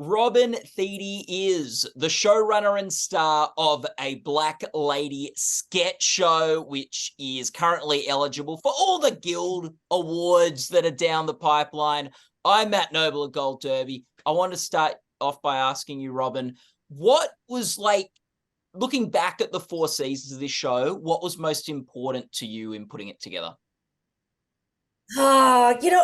Robin Thede is the showrunner and star of a Black Lady sketch show, which is currently eligible for all the Guild awards that are down the pipeline. I'm Matt Noble of Gold Derby. I want to start off by asking you, Robin, what was like, looking back at the 4 seasons of this show, what was most important to you in putting it together?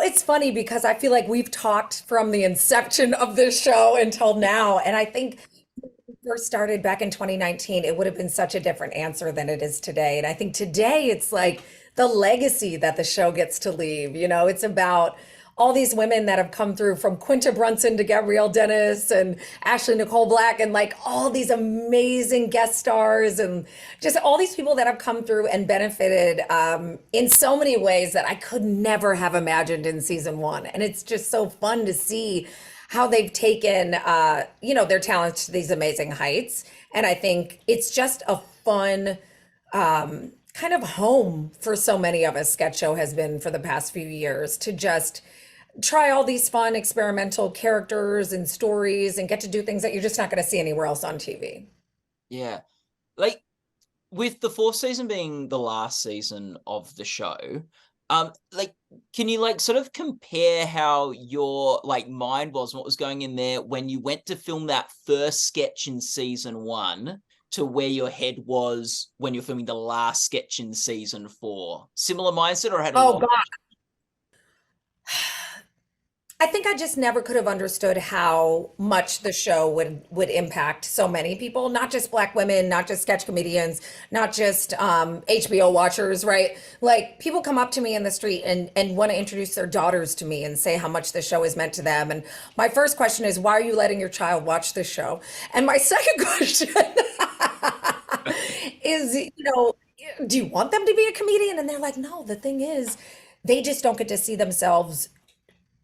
It's funny because I feel like we've talked from the inception of this show until now. And I think when we first started back in 2019, it would have been such a different answer than it is today. And I think today it's like the legacy that the show gets to leave. It's about all these women that have come through from Quinta Brunson to Gabrielle Dennis and Ashley Nicole Black and like all these amazing guest stars and just all these people that have come through and benefited in so many ways that I could never have imagined in season one. And it's just so fun to see how they've taken, their talents to these amazing heights. And I think it's just a fun, kind of home for so many of us. Sketch show has been for the past few years to just try all these fun experimental characters and stories and get to do things that you're just not going to see anywhere else on TV. Yeah. Like, with the 4th season being the last season of the show, can you like sort of compare how your like mind was and what was going in there when you went to film that first sketch in season 1 to where your head was when you're filming the last sketch in season 4? Similar mindset, or had a Oh lot? God. I think I just never could have understood how much the show would impact so many people, not just Black women, not just sketch comedians, not just HBO watchers, right? Like people come up to me in the street and want to introduce their daughters to me and say how much the show has meant to them. And my first question is, why are you letting your child watch this show? And my second question is, do you want them to be a comedian? And they're like, no, the thing is, they just don't get to see themselves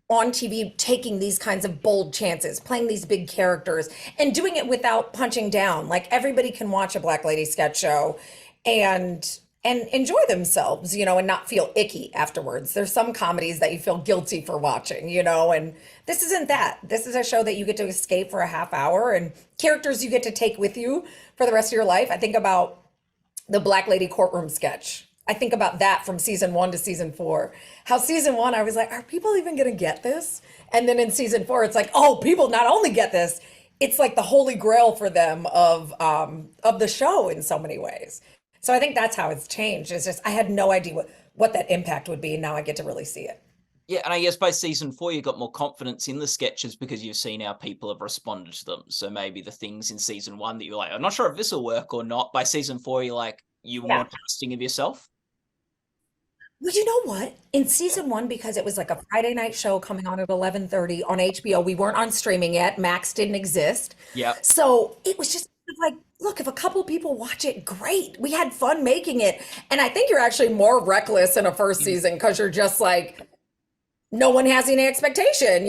on TV taking these kinds of bold chances, playing these big characters, and doing it without punching down. Like everybody can watch a Black Lady sketch show and enjoy themselves, and not feel icky afterwards. There's some comedies that you feel guilty for watching, and this isn't that. This is a show that you get to escape for a half hour and characters you get to take with you for the rest of your life. I think about the Black Lady courtroom sketch. I think about that from season 1 to season 4. How season 1, I was like, are people even going to get this? And then in season 4, it's like, oh, people not only get this, it's like the holy grail for them of the show in so many ways. So I think that's how it's changed. It's just I had no idea what that impact would be. Now I get to really see it. Yeah, and I guess by season 4, you got more confidence in the sketches because you've seen how people have responded to them. So maybe the things in season 1 that you're like, I'm not sure if this will work or not. By season 4, you're like, you were more Yeah. trusting of yourself. Well, you know what? In season 1, because it was like a Friday night show coming on at 11:30 on HBO, we weren't on streaming yet. Max didn't exist. Yeah. So it was just like, look, if a couple people watch it, great. We had fun making it. And I think you're actually more reckless in a first season because you're just like, no one has any expectation.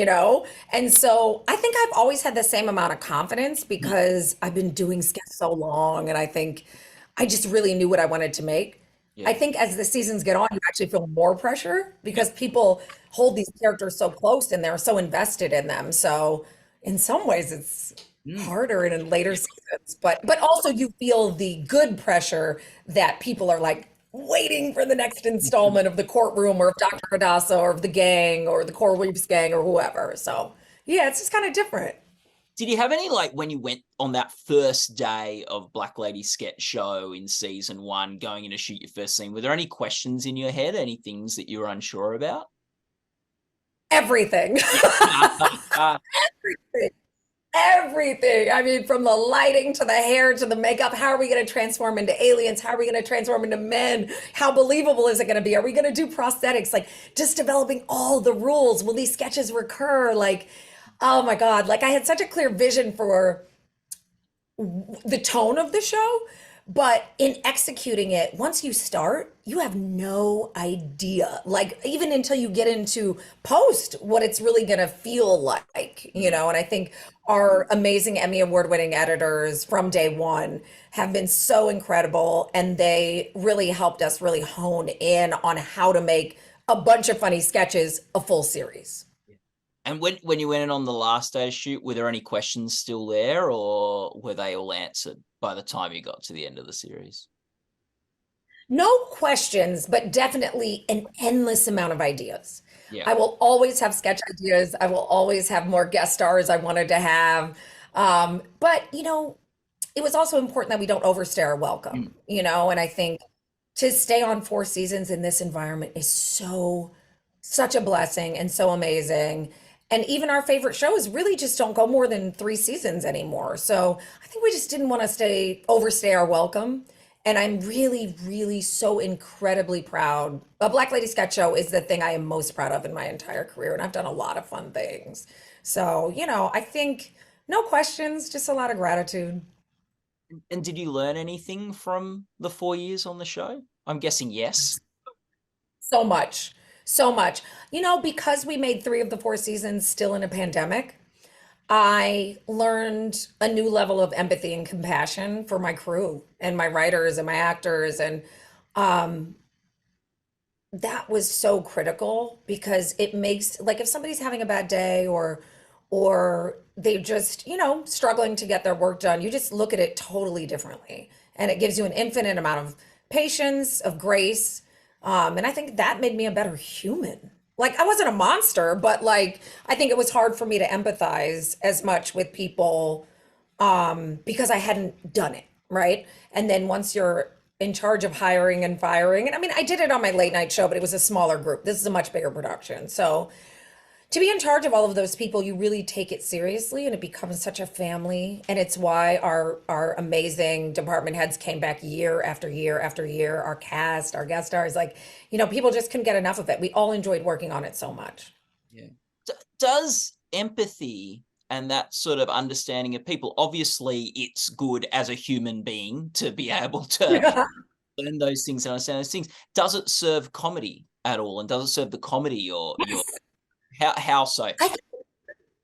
And so I think I've always had the same amount of confidence because I've been doing sketch so long and I think I just really knew what I wanted to make. I Yeah. think as the seasons get on, you actually feel more pressure because people hold these characters so close and they're so invested in them. So in some ways it's Mm. harder in later seasons, but also you feel the good pressure that people are like waiting for the next installment of the courtroom or of Dr. Hadassah or of the gang or the Coral Reefs gang or whoever. So yeah, it's just kind of different. Did you have any, like, when you went on that first day of Black Lady sketch show in season 1, going in to shoot your first scene, were there any questions in your head, any things that you were unsure about? Everything. Everything. Everything. I mean, from the lighting to the hair to the makeup. How are we going to transform into aliens? How are we going to transform into men? How believable is it going to be? Are we going to do prosthetics? Like, just developing all the rules. Will these sketches recur? Like, oh my God. Like, I had such a clear vision for the tone of the show, but in executing it, once you start, you have no idea. Like even until you get into post, what it's really gonna feel like. And I think our amazing Emmy award winning editors from day one have been so incredible, and they really helped us really hone in on how to make a bunch of funny sketches a full series. And when you went in on the last day of shoot, were there any questions still there, or were they all answered by the time you got to the end of the series? No questions, but definitely an endless amount of ideas. Yeah. I will always have sketch ideas. I will always have more guest stars I wanted to have. But, it was also important that we don't overstay our welcome, Mm. and I think to stay on 4 seasons in this environment is such a blessing and so amazing. And even our favorite shows really just don't go more than 3 seasons anymore. So I think we just didn't want to overstay our welcome. And I'm really, really so incredibly proud. A Black Lady Sketch Show is the thing I am most proud of in my entire career. And I've done a lot of fun things. So, I think no questions, just a lot of gratitude. And did you learn anything from the 4 years on the show? I'm guessing yes. So much, so much. Because we made 3 of the 4 seasons still in a pandemic, I learned a new level of empathy and compassion for my crew and my writers and my actors. And um, that was so critical because it makes, like, if somebody's having a bad day or they just, struggling to get their work done, you just look at it totally differently. And it gives you an infinite amount of patience, of grace. And I think that made me a better human. Like, I wasn't a monster, but like, I think it was hard for me to empathize as much with people because I hadn't done it, right? And then once you're in charge of hiring and firing, and I mean, I did it on my late night show, but it was a smaller group. This is a much bigger production. So to be in charge of all of those people, you really take it seriously and it becomes such a family. And it's why our amazing department heads came back year after year after year. Our cast, our guest stars, like, people just couldn't get enough of it. We all enjoyed working on it so much. Yeah. Does empathy and that sort of understanding of people, obviously it's good as a human being to be able to learn those things and understand those things. Does it serve comedy at all? And does it serve the comedy your Yes. how so? I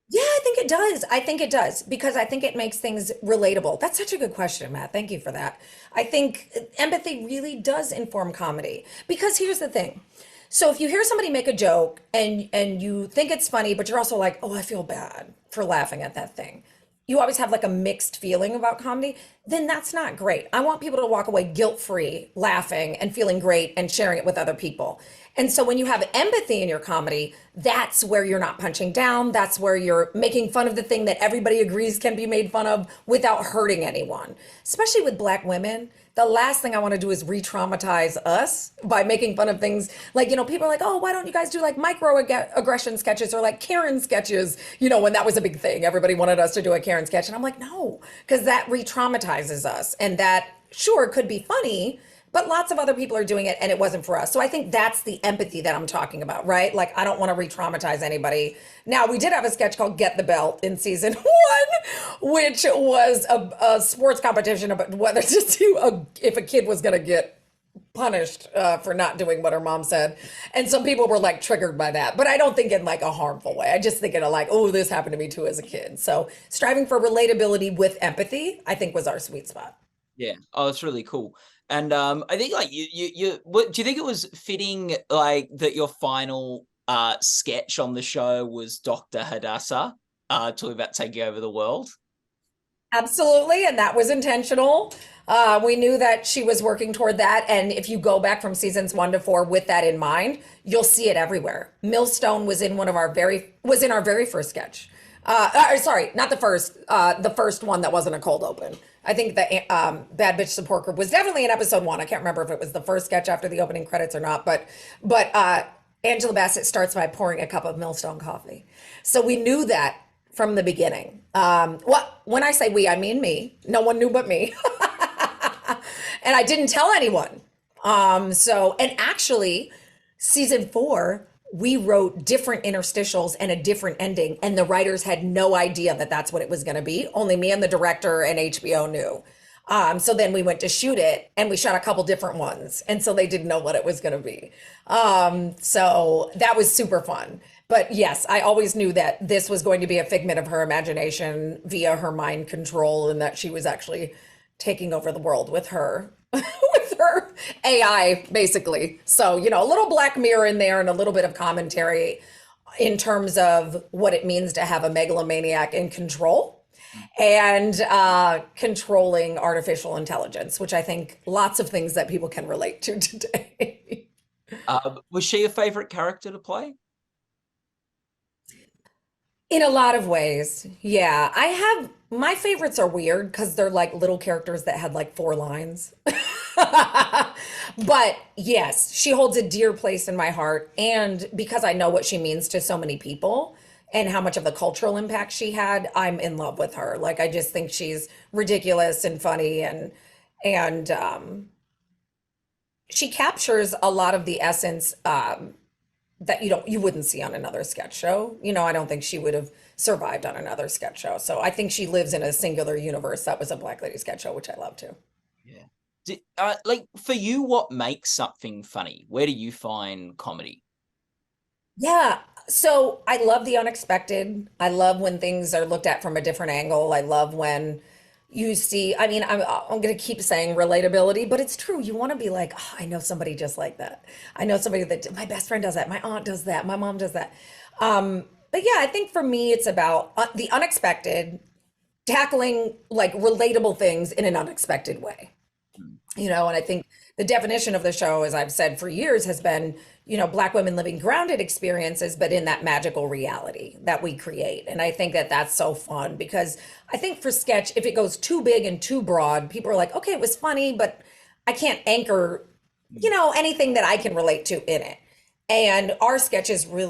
Yeah, I think it does. I think it does because I think it makes things relatable. That's such a good question, Matt. Thank you for that. I think empathy really does inform comedy because here's the thing. So if you hear somebody make a joke and you think it's funny, but you're also like, "Oh, I feel bad for laughing at that thing." You always have like a mixed feeling about comedy, then that's not great. I want people to walk away guilt-free, laughing and feeling great and sharing it with other people. And so when you have empathy in your comedy, that's where you're not punching down. That's where you're making fun of the thing that everybody agrees can be made fun of without hurting anyone. Especially with Black women, the last thing I want to do is re-traumatize us by making fun of things like, people are like, "Oh, why don't you guys do like microaggression sketches or like Karen sketches?" When that was a big thing, everybody wanted us to do a Karen sketch. And I'm like, no, because that re-traumatizes us. And that sure could be funny, but lots of other people are doing it and it wasn't for us. So I think that's the empathy that I'm talking about, right? Like, I don't want to re-traumatize anybody. Now, we did have a sketch called Get the Belt in season 1, which was a sports competition about whether to do if a kid was going to get punished for not doing what her mom said. And some people were like triggered by that, but I don't think in like a harmful way. I just think in a like, oh, this happened to me too as a kid. So striving for relatability with empathy, I think was our sweet spot. Yeah. Oh, it's really cool. And I think like what do you think it was fitting like that your final sketch on the show was Dr. Hadassah talking about taking over the world? Absolutely, and that was intentional. We knew that she was working toward that, and if you go back from seasons 1 to 4 with that in mind, you'll see it everywhere. Millstone was in our very first sketch. Sorry, not the first one that wasn't a cold open. I think the Bad Bitch Support Group was definitely in episode 1. I can't remember if it was the first sketch after the opening credits or not, but Angela Bassett starts by pouring a cup of Millstone coffee. So we knew that from the beginning. When I say we, I mean me. No one knew but me. And I didn't tell anyone. And actually, season 4, we wrote different interstitials and a different ending, and the writers had no idea that that's what it was going to be. Only me and the director and HBO knew. So then we went to shoot it, and we shot a couple different ones, and so they didn't know what it was going to be. So that was super fun. But yes, I always knew that this was going to be a figment of her imagination via her mind control, and that she was actually taking over the world with her with her AI, basically. So, a little Black Mirror in there and a little bit of commentary. in terms of what it means to have a megalomaniac in control and controlling artificial intelligence, which I think lots of things that people can relate to today. Was she a favorite character to play? In a lot of ways, yeah. I have my favorites are weird because they're like little characters that had like four lines. But yes, she holds a dear place in my heart. And because I know what she means to so many people and how much of the cultural impact she had, I'm in love with her. Like I just think she's ridiculous and funny and she captures a lot of the essence that you wouldn't see on another sketch show. I don't think she would have survived on another sketch show. So I think she lives in a singular universe that was a Black Lady sketch show, which I love too. Yeah. Like for you, what makes something funny? Where do you find comedy? Yeah. So I love the unexpected. I love when things are looked at from a different angle. I love when you see, I mean, I'm going to keep saying relatability, but it's true. You want to be like, oh, I know somebody just like that. I know somebody that my best friend does that. My aunt does that. My mom does that. But yeah, I think for me, it's about the unexpected, tackling like relatable things in an unexpected way. Hmm. And I think the definition of the show, as I've said for years, has been, Black women living grounded experiences, but in that magical reality that we create. And I think that that's so fun because I think for sketch, if it goes too big and too broad, people are like, okay, it was funny, but I can't anchor, anything that I can relate to in it. And our sketches we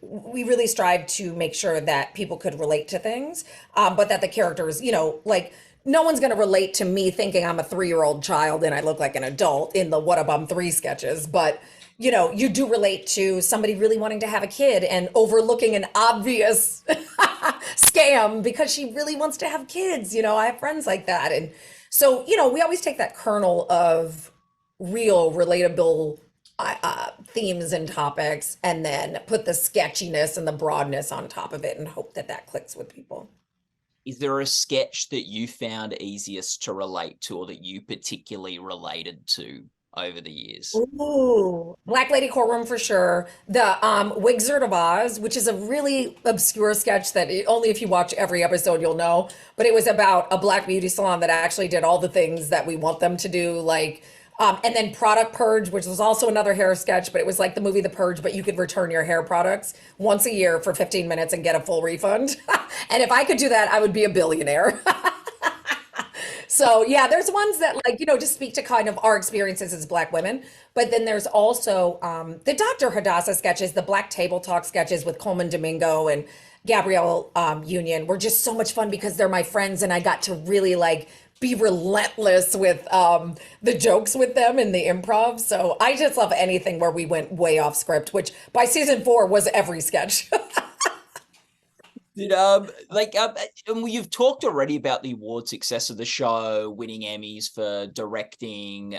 really strive to make sure that people could relate to things, but that the characters, like no one's going to relate to me thinking I'm a 3-year-old child and I look like an adult in the What a Bum 3 sketches. But, you do relate to somebody really wanting to have a kid and overlooking an obvious scam because she really wants to have kids. I have friends like that. And so, we always take that kernel of real relatable themes and topics and then put the sketchiness and the broadness on top of it and hope that that clicks with people. Is there a sketch that you found easiest to relate to or that you particularly related to over the years? Ooh, Black Lady Courtroom for sure. The Wizard of Oz, which is a really obscure sketch that only if you watch every episode you'll know. But it was about a black beauty salon that actually did all the things that we want them to do, like and then Product Purge, which was also another hair sketch, but it was like the movie The Purge, but you could return your hair products once a year for 15 minutes and get a full refund. And if I could do that, I would be a billionaire. So yeah, there's ones that like, just speak to kind of our experiences as Black women. But then there's also the Dr. Hadassah sketches, the Black Table Talk sketches with Coleman Domingo and Gabrielle Union were just so much fun because they're my friends and I got to really like be relentless with the jokes with them in the improv. So I just love anything where we went way off script, which by season 4 was every sketch. Did and you've talked already about the award success of the show, winning Emmys for directing,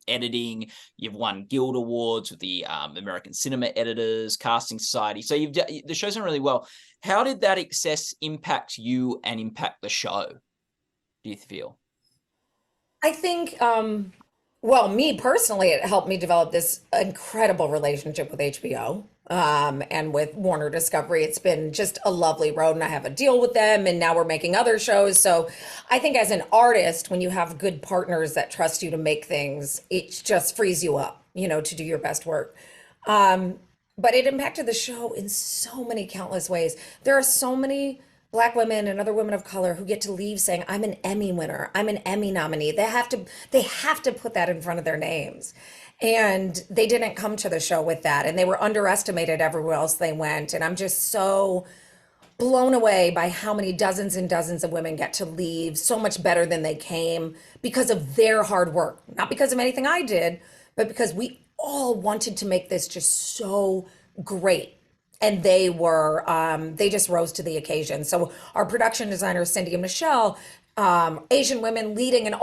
editing. You've won Guild Awards with the American Cinema Editors, Casting Society. So the show's done really well. How did that success impact you and impact the show, do you feel? I think, well, me personally, it helped me develop this incredible relationship with HBO, and with Warner Discovery. It's been just a lovely road, and I have a deal with them, and now we're making other shows. So I think as an artist, when you have good partners that trust you to make things, it just frees you up, to do your best work. But it impacted the show in so many countless ways. There are so many Black women and other women of color who get to leave saying, I'm an Emmy winner, I'm an Emmy nominee. They have to put that in front of their names. And they didn't come to the show with that. And they were underestimated everywhere else they went. And I'm just so blown away by how many dozens and dozens of women get to leave so much better than they came because of their hard work. Not because of anything I did, but because we all wanted to make this just so great. And they just rose to the occasion. So our production designers, Cindy and Michelle, Asian women leading in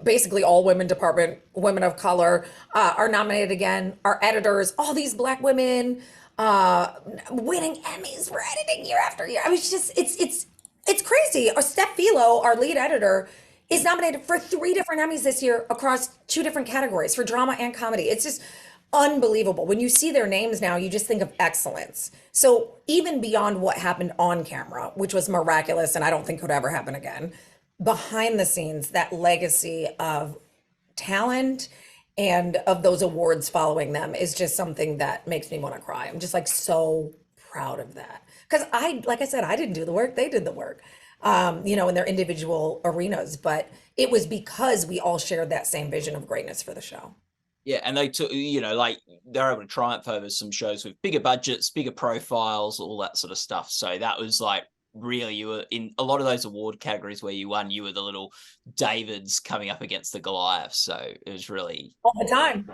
basically all women department, women of color, are nominated again. Our editors, all these Black women, winning Emmys for editing year after year. I mean, it's crazy. Steph Philo, our lead editor, is nominated for 3 different Emmys this year across 2 different categories for drama and comedy. It's just unbelievable. When you see their names now, you just think of excellence. So even beyond what happened on camera, which was miraculous and I don't think could ever happen again, behind the scenes, that legacy of talent and of those awards following them is just something that makes me want to cry. I'm just like so proud of that. Because like I said, I didn't do the work, they did the work, in their individual arenas. But it was because we all shared that same vision of greatness for the show. Yeah, and they took, like they're able to triumph over some shows with bigger budgets, bigger profiles, all that sort of stuff. So that was like really, you were in a lot of those award categories where you won, you were the little Davids coming up against the Goliath. So it was really All the time.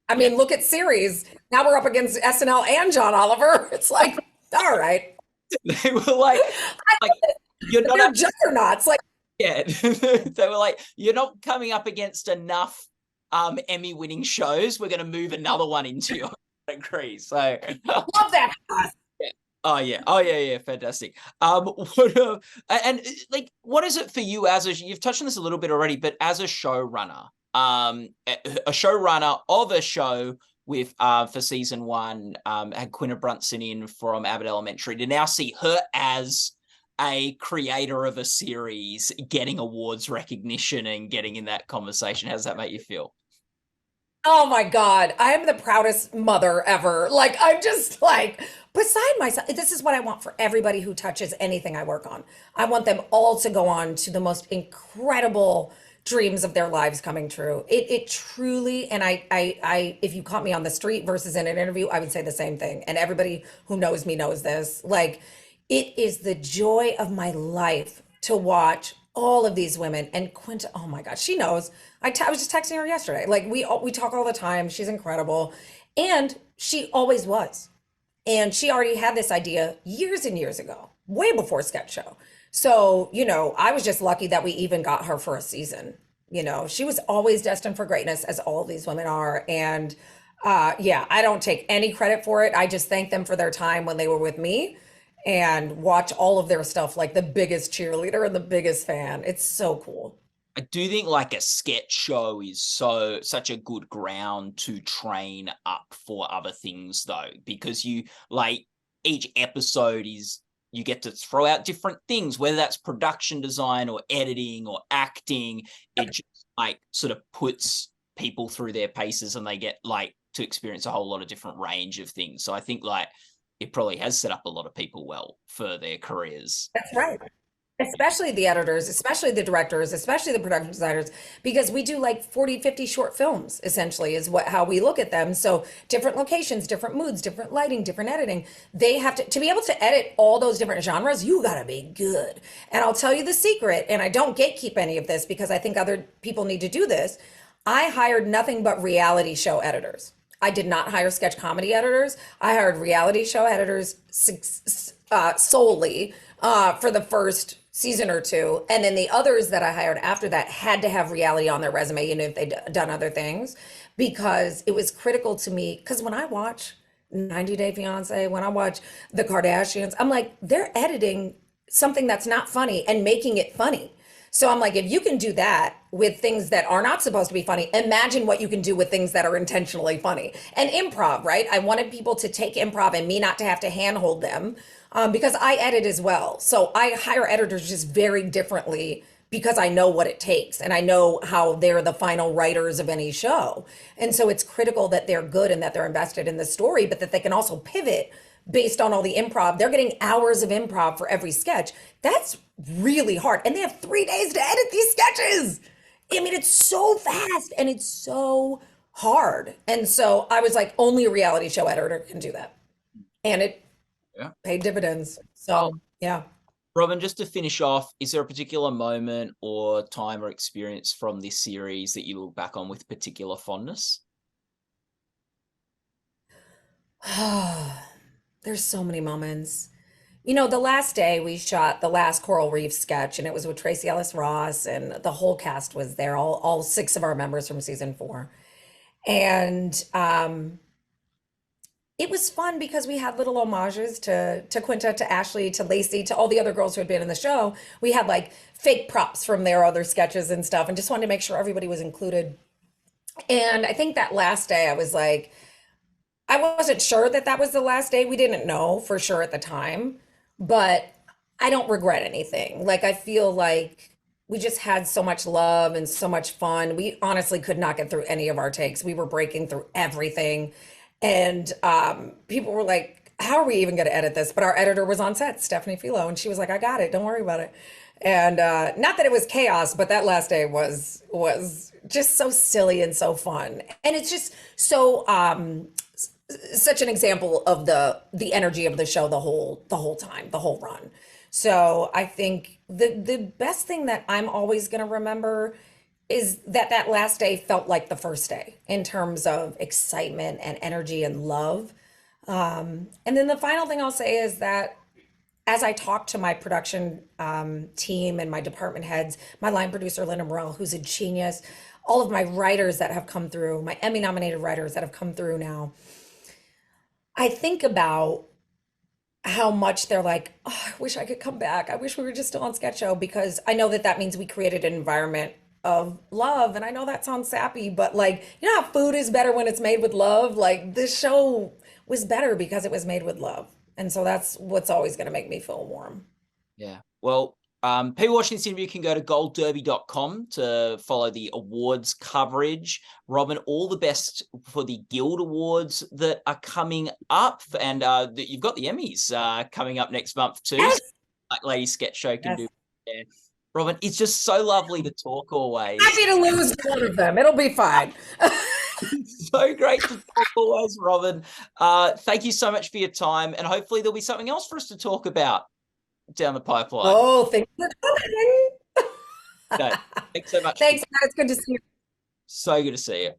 I yeah. mean, look at series. Now we're up against SNL and John Oliver. It's like, all right. They were like you're not They're juggernauts. Like, yeah, they were like, you're not coming up against enough Emmy winning shows. We're going to move another one into your category. So love that. yeah. Oh yeah, fantastic. What is it for you as you've touched on this a little bit already, but as a showrunner, a showrunner of a show with for season 1, had Quinta Brunson in from Abbott Elementary, to now see her as a creator of a series getting awards recognition and getting in that conversation, how does that make you feel? Oh my God. I am the proudest mother ever. Like, I'm just like, beside myself, this is what I want for everybody who touches anything I work on. I want them all to go on to the most incredible dreams of their lives coming true. It truly, and if you caught me on the street versus in an interview, I would say the same thing. And everybody who knows me knows this. Like, it is the joy of my life to watch all of these women. And Quinta, oh my God, she knows. I was just texting her yesterday. Like, we talk all the time. She's incredible. And she always was. And she already had this idea years and years ago, way before Sketch Show. So, I was just lucky that we even got her for a season. She was always destined for greatness, as all of these women are. And yeah, I don't take any credit for it. I just thank them for their time when they were with me and watch all of their stuff like the biggest cheerleader and the biggest fan. It's so cool. I do think like a sketch show is such a good ground to train up for other things though, because you like each episode is you get to throw out different things, whether that's production design or editing or acting. It just like sort of puts people through their paces and they get like to experience a whole lot of different range of things. So I think like it probably has set up a lot of people well for their careers. That's right. Especially the editors, especially the directors, especially the production designers, because we do like 40, 50 short films, essentially, is how we look at them. So different locations, different moods, different lighting, different editing. They have to be able to edit all those different genres, you gotta be good. And I'll tell you the secret, and I don't gatekeep any of this because I think other people need to do this. I hired nothing but reality show editors. I did not hire sketch comedy editors. I hired reality show editors solely for the first season or two. And then the others that I hired after that had to have reality on their resume, if they'd done other things, because it was critical to me. Because when I watch 90 Day Fiance, when I watch the Kardashians, I'm like, they're editing something that's not funny and making it funny. So I'm like, if you can do that with things that are not supposed to be funny, imagine what you can do with things that are intentionally funny. And improv, right? I wanted people to take improv and me not to have to handhold them because I edit as well. So I hire editors just very differently because I know what it takes and I know how they're the final writers of any show. And so it's critical that they're good and that they're invested in the story, but that they can also pivot based on all the improv. They're getting hours of improv for every sketch. That's really hard. And they have 3 days to edit these sketches. I mean, it's so fast and it's so hard. And so I was like, only a reality show editor can do that. And it paid dividends. So, yeah. Robin, just to finish off, is there a particular moment or time or experience from this series that you look back on with particular fondness? There's so many moments. The last day we shot the last Coral Reef sketch, and it was with Tracy Ellis Ross, and the whole cast was there, all 6 of our members from season 4. And it was fun because we had little homages to Quinta, to Ashley, to Lacey, to all the other girls who had been in the show. We had like fake props from their other sketches and stuff, and just wanted to make sure everybody was included. And I think that last day I was like, I wasn't sure that that was the last day. We didn't know for sure at the time, but I don't regret anything. Like, I feel like we just had so much love and so much fun. We honestly could not get through any of our takes. We were breaking through everything. And people were like, how are we even going to edit this? But our editor was on set, Stephanie Philo, and she was like, I got it. Don't worry about it. And not that it was chaos, but that last day was just so silly and so fun. And it's just so such an example of the energy of the show the whole time, the whole run. So I think the best thing that I'm always going to remember is that that last day felt like the first day in terms of excitement and energy and love. And then the final thing I'll say is that as I talk to my production team and my department heads, my line producer, Linda Morell, who's a genius, all of my writers that have come through, my Emmy nominated writers that have come through now, I think about how much they're like, oh, I wish I could come back. I wish we were just still on sketch show because I know that that means we created an environment of love. And I know that sounds sappy, but like, you know how food is better when it's made with love? Like this show was better because it was made with love. And so that's what's always going to make me feel warm. Yeah. Well, people watching this interview can go to goldderby.com to follow the awards coverage. Robin, all the best for the Guild Awards that are coming up. And you've got the Emmys coming up next month too. Yes. So Black Lady Sketch Show can Yes. do. Yeah. Robin, it's just so lovely to talk always. Happy to lose one of them. It'll be fine. So great to talk always, Robin. Thank you so much for your time. And hopefully there'll be something else for us to talk about down the pipeline. Oh, thanks for coming. No, thanks so much. Thanks, Matt. It's good to see you. So good to see you.